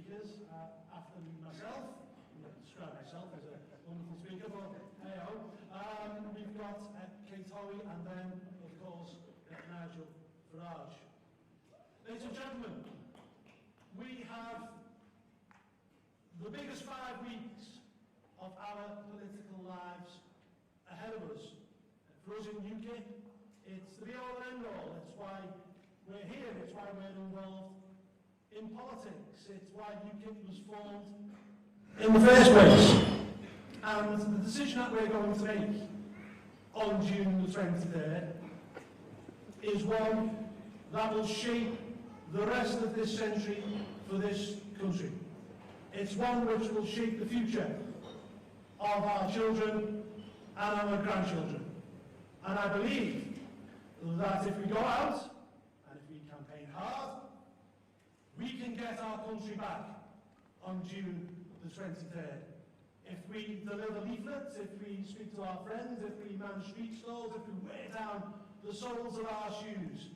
speakers after myself. I'm not describe myself as a wonderful speaker, but hey-ho. We've got Kate Hoey and then, of course, Nigel Farage. Ladies and gentlemen, we have the biggest 5 weeks of our political lives ahead of us. For us in UKIP, it's the be-all and end-all. It's why we're here. It's why we're involved in politics. It's why UKIP was formed in the first place. And the decision that we're going to make on June the 23rd is one that will shape the rest of this century for this country. It's one which will shape the future of our children and our grandchildren. And I believe that if we go out and if we campaign hard, we can get our country back on June the 23rd. If we deliver leaflets, if we speak to our friends, if we man street stalls, if we wear down the soles of our shoes,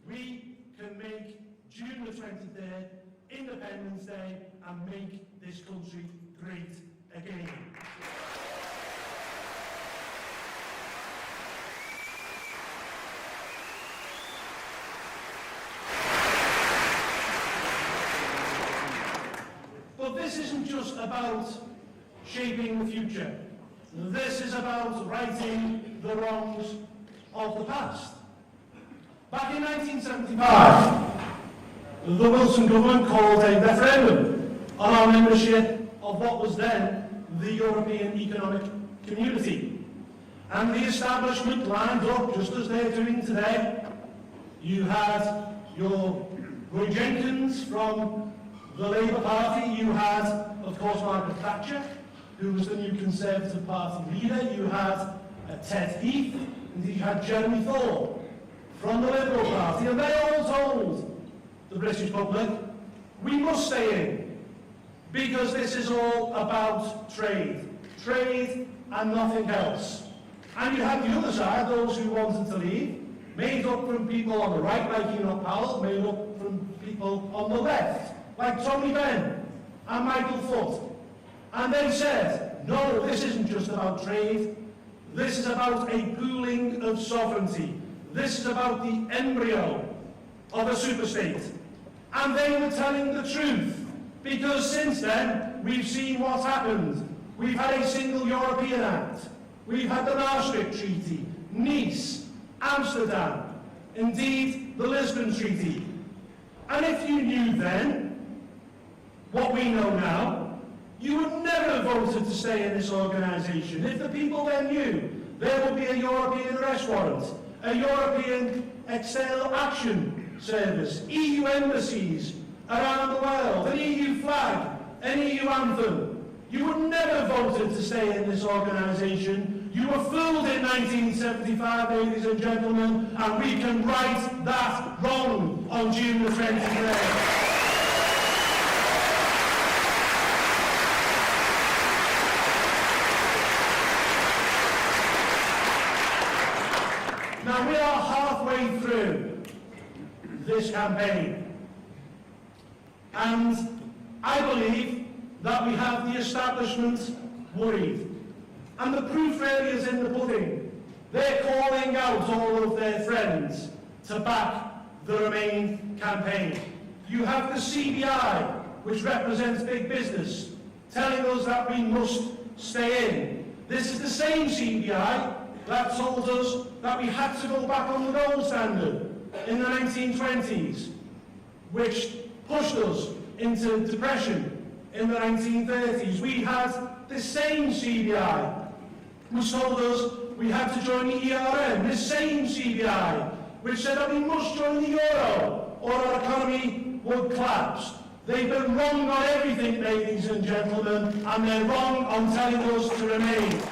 we can make June the 23rd Independence Day and make this country great again. But this isn't just about shaping the future. This is about righting the wrongs of the past. Back in 1975, the Bolton government called a referendum on our membership of what was then the European Economic Community. And the establishment lined up just as they're doing today. You had your Roy Jenkins from the Labour Party, you had, of course, Margaret Thatcher, who was the new Conservative Party leader, you had Ted Heath, and you had Jeremy Thorpe from the Liberal Party, and they all told the British public, we must stay in, because this is all about trade and nothing else. And you had the other side, those who wanted to leave, made up from people on the right, like Enoch Powell, made up from people on the left, like Tony Benn and Michael Foot. And they said, no, this isn't just about trade, this is about a pooling of sovereignty. This is about the embryo of a superstate. And they were telling the truth, because since then, we've seen what's happened. We've had a single European Act, we've had the Maastricht Treaty, Nice, Amsterdam, indeed the Lisbon Treaty. And if you knew then what we know now, you would never have voted to stay in this organisation. If the people then knew there would be a European arrest warrant, a European External Action Service, EU embassies around the world, an EU flag, an EU anthem, you would never have voted to stay in this organisation. You were fooled in 1975, ladies and gentlemen, and we can right that wrong on June the 23rd. Now we are halfway through this campaign, and I believe that we have the establishment worried. And the proof really is in the pudding. They're calling out all of their friends to back the Remain campaign. You have the CBI, which represents big business, telling us that we must stay in. This is the same CBI that told us that we had to go back on the gold standard in the 1920s, which pushed us into depression in the 1930s. We had the same CBI which told us we had to join the ERM, the same CBI which said that we must join the euro or our economy would collapse. They've been wrong on everything, ladies and gentlemen, and they're wrong on telling us to remain.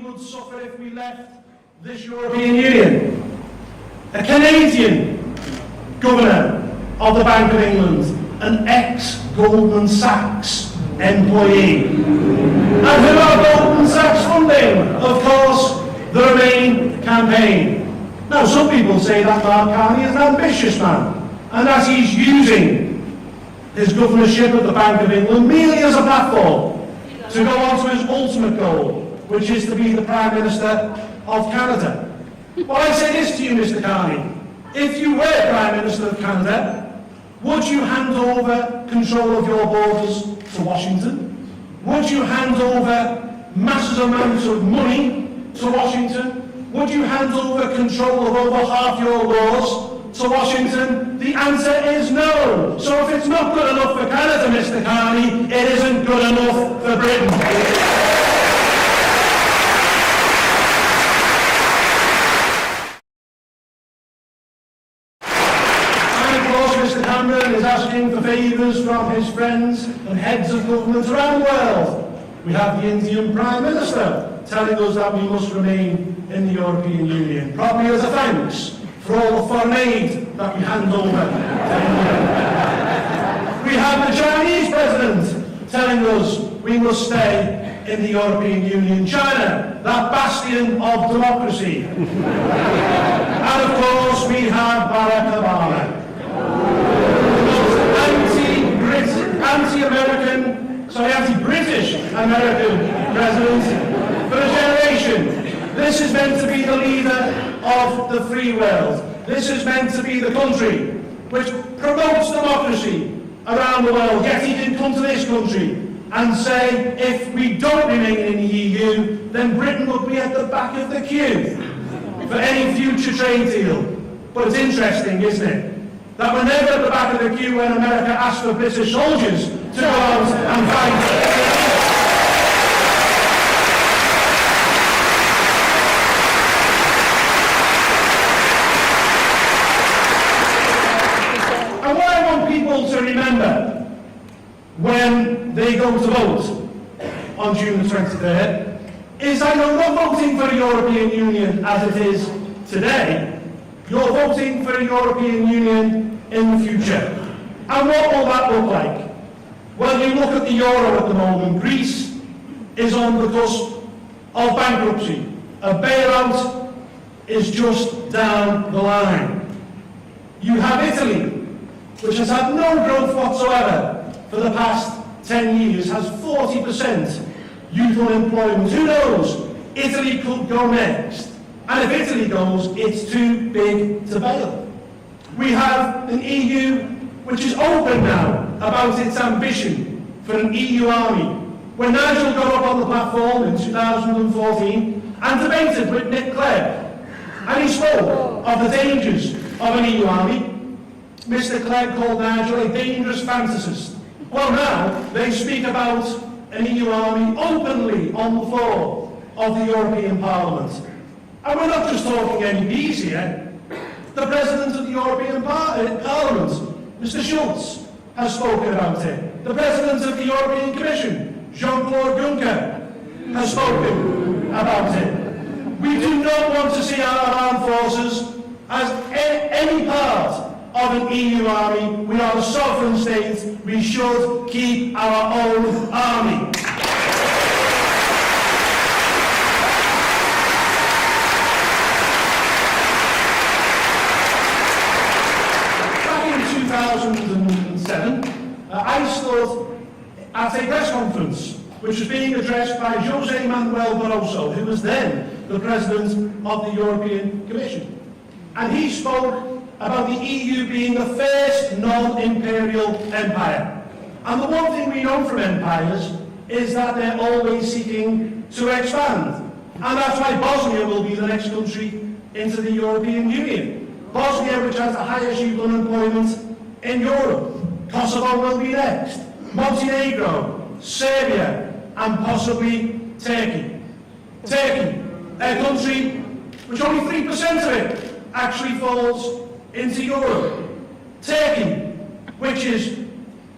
Would suffer if we left this European Union. A Canadian governor of the Bank of England, an ex-Goldman Sachs employee. And who are Goldman Sachs funding? Of course, the Remain campaign. Now, some people say that Mark Carney is an ambitious man, and that he's using his governorship of the Bank of England merely as a platform to go on to his ultimate goal, which is to be the Prime Minister of Canada. Well, I say this to you, Mr. Carney. If you were Prime Minister of Canada, would you hand over control of your borders to Washington? Would you hand over massive amounts of money to Washington? Would you hand over control of over half your laws to Washington? The answer is no. So if it's not good enough for Canada, Mr. Carney, it isn't good enough for Britain. Cameron is asking for favours from his friends and heads of government around the world. We have the Indian Prime Minister telling us that we must remain in the European Union, probably as a thanks for all the foreign aid that we hand over to India. We have the Chinese President telling us we must stay in the European Union. China, that bastion of democracy. And of course we have Barack Obama, anti-British American president for a generation. This is meant to be the leader of the free world. This is meant to be the country which promotes democracy around the world. Yet he can come to this country and say, if we don't remain in the EU, then Britain would be at the back of the queue for any future trade deal. But it's interesting, isn't it, that we're never at the back of the queue when America asks for British soldiers to go out and fight. And what I want people to remember when they go to vote on June the 23rd is that you're not voting for a European Union as it is today. You're voting for a European Union in the future. And what will that look like? Well, you look at the euro at the moment. Greece is on the cusp of bankruptcy. A bailout is just down the line. You have Italy, which has had no growth whatsoever for the past 10 years, has 40% youth unemployment. Who knows? Italy could go next. And if Italy goes, it's too big to bail. We have an EU which is open now about its ambition for an EU army. When Nigel got up on the platform in 2014 and debated with Nick Clegg, and he spoke of the dangers of an EU army, Mr. Clegg called Nigel a dangerous fantasist. Well, now they speak about an EU army openly on the floor of the European Parliament. And we're not just talking MEPs here. The President of the European Parliament, Mr. Schulz, has spoken about it. The President of the European Commission, Jean-Claude Juncker, has spoken about it. We do not want to see our armed forces as any part of an EU army. We are a sovereign state. We should keep our own army. Back in 2007, I stood at a press conference which was being addressed by José Manuel Barroso, who was then the President of the European Commission. And he spoke about the EU being the first non-imperial empire. And the one thing we know from empires is that they're always seeking to expand. And that's why Bosnia will be the next country into the European Union. Bosnia, which has the highest youth unemployment in Europe. Kosovo will be next. Montenegro, Serbia, and possibly Turkey. Turkey, a country which only 3% of it actually falls into Europe. Turkey, which is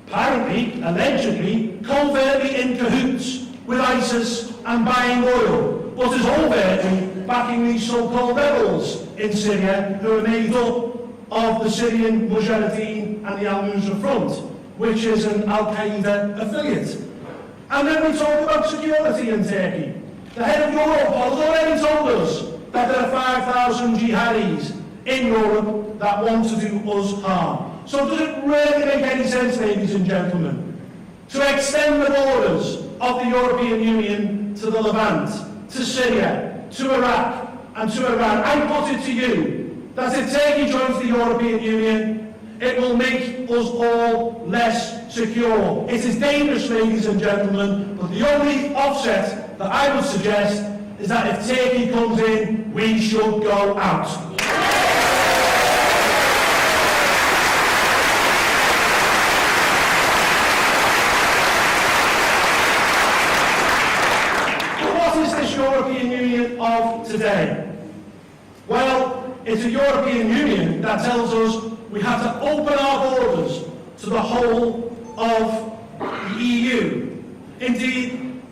apparently, allegedly, covertly in cahoots with ISIS and buying oil, but is overtly backing these so-called rebels in Syria who are made up of the Syrian Mujahideen and the Al-Nusra Front, which is an Al-Qaeda affiliate. And then we talk about security in Turkey. The head of Europol has already told us that there are 5,000 jihadis in Europe that want to do us harm. So does it really make any sense, ladies and gentlemen, to extend the borders of the European Union to the Levant, to Syria, to Iraq and to Iran? I put it to you that if Turkey joins the European Union, it will make us all less secure. It is dangerous, ladies and gentlemen, but the only offset that I would suggest is that if Turkey comes in, we should go out. But what is this European Union of today? Well, it's a European Union that tells us we have to open our borders to the whole of the EU. Indeed,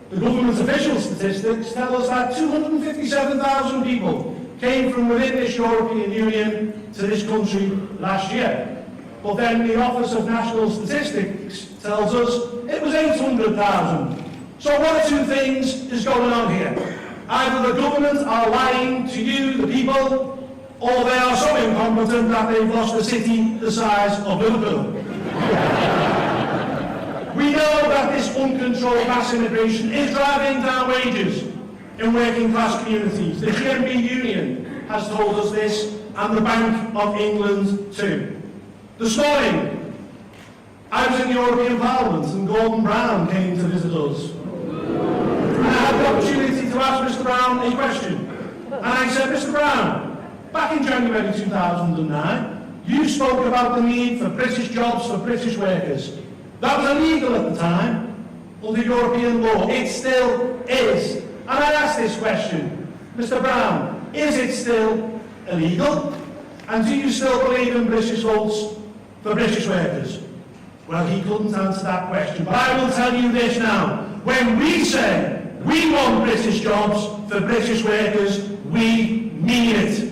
the government's official statistics tell us that 257,000 people came from within this European Union to this country last year. But then the Office of National Statistics tells us it was 800,000. So one of two things is going on here. Either the government are lying to you, the people, or they are so incompetent that they've lost a city the size of Liverpool. We know that this uncontrolled mass immigration is driving down wages in working class communities. The GMB Union has told us this, and the Bank of England too. This morning, I was in the European Parliament and Gordon Brown came to visit us. And I had the opportunity to ask Mr. Brown a question. And I said, Mr. Brown, back in January 2009, you spoke about the need for British jobs for British workers. That was illegal at the time, under European law. It still is. And I asked this question, Mr. Brown, is it still illegal? And do you still believe in British votes for British workers? Well, he couldn't answer that question. But I will tell you this now. When we say we want British jobs for British workers, we mean it.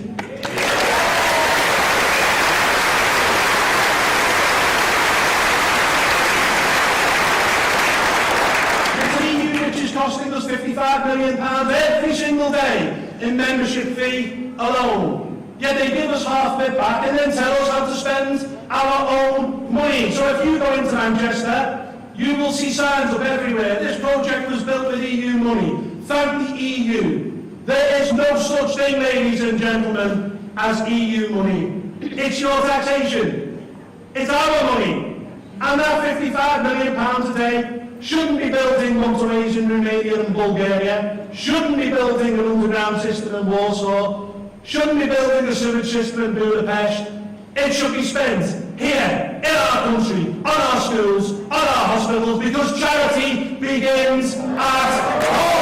Costing us £55 million every single day in membership fee alone. Yet they give us half of it back and then tell us how to spend our own money. So if you go into Manchester, you will see signs up everywhere. This project was built with EU money. Thank the EU. There is no such thing, ladies and gentlemen, as EU money. It's your taxation. It's our money. And that £55 million a day shouldn't be building motorways in Romania and Bulgaria, shouldn't be building an underground system in Warsaw, shouldn't be building a sewage system in Budapest. It should be spent here, in our country, on our schools, on our hospitals, because charity begins at home.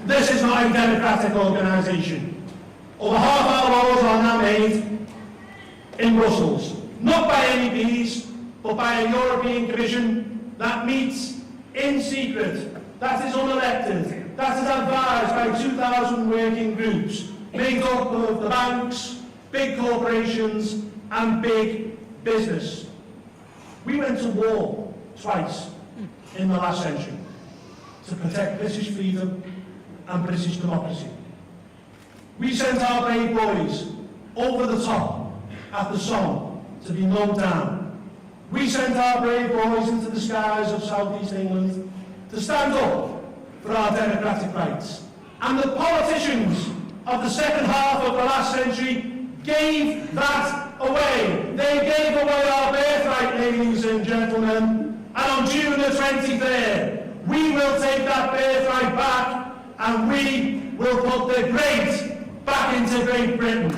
This is not a democratic organisation. Over half our laws are now made in Brussels, not by MEPs, but by a European Commission that meets in secret, that is unelected, that is advised by 2,000 working groups, made up of the banks, big corporations and big business. We went to war twice in the last century to protect British freedom and British democracy. We sent our brave boys over the top at the Somme to be mowed down. We sent our brave boys into the skies of South East England to stand up for our democratic rights. And the politicians of the second half of the last century gave that away. They gave away our birthright, ladies and gentlemen. And on June the 23rd, we will take that birthright back and we will put the great back into Great Britain.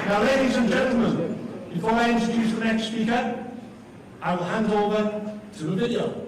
Now, ladies and gentlemen, before I introduce the next speaker, I will hand over to a video.